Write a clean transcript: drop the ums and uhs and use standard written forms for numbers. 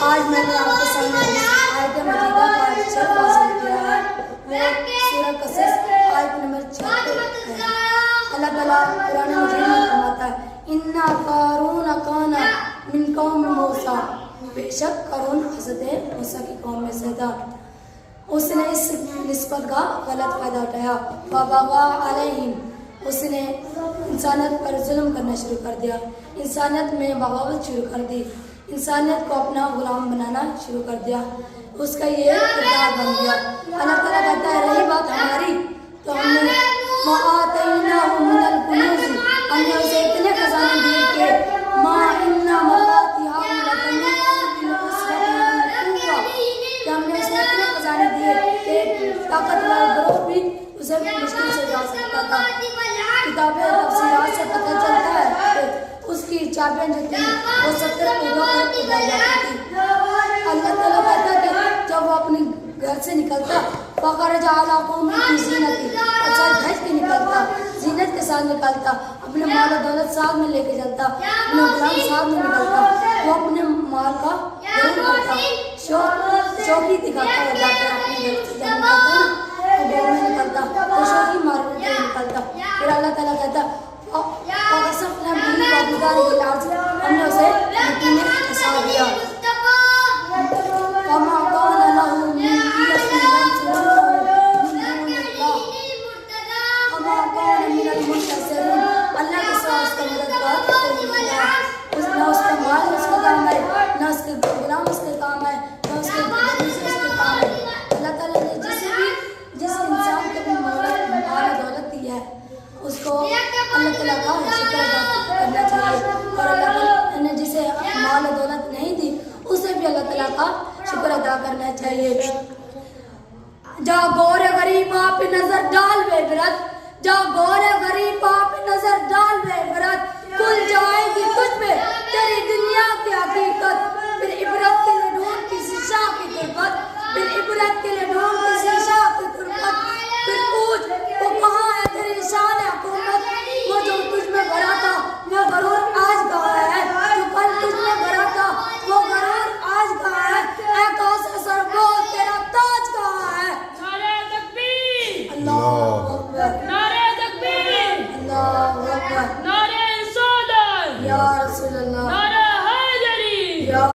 آج میں نے آپ کے سامنے آیت مجیدہ کا شرح حاصل کیا ہے، وہ سورہ قصص آیت نمبر 76 ہے۔ اللہ تعالیٰ قرآن مجید میں فرماتا ہے اِنَّا قَارُونَ كَانَ مِن قَوْمِ مُوسیٰ، بے شک قارون حضرت موسیٰ کی قوم میں سے تھا، اس نے اس نسبت کا غلط فائدہ اٹھایا، فَبَغَىٰ عَلَيْهِمْ، اس نے انسانیت پر ظلم کرنا شروع کر دیا، انسانیت میں بغاوت شروع کر دی، انسانیت کو اپنا غلام بنانا شروع کر دیا، اس کا یہ کردار بن گیا۔ اللہ تعالیٰ کہتا ہے رہی بات ہماری تو ہم نے وَآتَيْنَاهُ مِنَ الْكُنُوزِ، ہم نے اسے اتنے خزانے دیے کہ مَا إِنَّ مَفَاتِحَهُ لَتَنُوءُ بِالْعُصْبَةِ أُولِي الْقُوَّةِ، کہ ہم نے اسے اتنے خزانے دیے کہ طاقتور گروہ بھی اسے مشکل سے جا سکتا تھا۔ کتابیں تفصیلات سے پتہ چلتا ہے کہ اس کی چابیاں جو تھیں وہ 70 عہدوں پر اٹھائی جاتی تھی۔ اللہ تعالیٰ کہتا ہے کہ جب وہ اپنے گھر سے نکلتا فَخَرَجَ عَلَىٰ قَوْمِهِ فِي زِینَتِهِ، اچھا دھج کے نکلتا، زینت کے ساتھ نکلتا، اپنے مال و دولت ساتھ میں لے کے چلتا، اپنے غلام ساتھ میں نکلتا، وہ اپنے مال کا غرور کرتا، شوقی دکھاتا ہوا جاتا ہے اپنے گھر سے جب نکلتا نا تو گھر میں نکلتا تو شوقی مارنے کے لیے نکلتا۔ پھر اللہ تعالیٰ کہتا فَخَسَفْنَا بِهِ وَبِدَارِهِ الْأَرْضِ، ہم نے اسے مٹی میں دھسا دیا، وَمَا كَانَ لَهُ مِن فِئَةٍ يَنصُرُونَهُ مِن دُونِ اللَّهِ وَمَا كَانَ مِنَ الْمُنتَصِرِينَ، اللہ کے سوا اس کا مددگار کوئی نہیں ہے، نہ اس کا مال اس کا کام ہے، نہ اس کے غلام اس کے کام ہے، نہ اس کے دوسرے اس کے کام ہے۔ اللہ تعالیٰ نے جس انسان کو بھی مال و دولت دی ہے اس کو اللہ تعالیٰ کا شکر ادا کرنا چاہیے، اور اللہ تعالیٰ نے جسے مال و دولت نہیں دی اسے بھی اللہ تعالیٰ کا شکر ادا کرنا چاہیے۔ جا غور غریباں پہ نظر ڈال بے برت، جا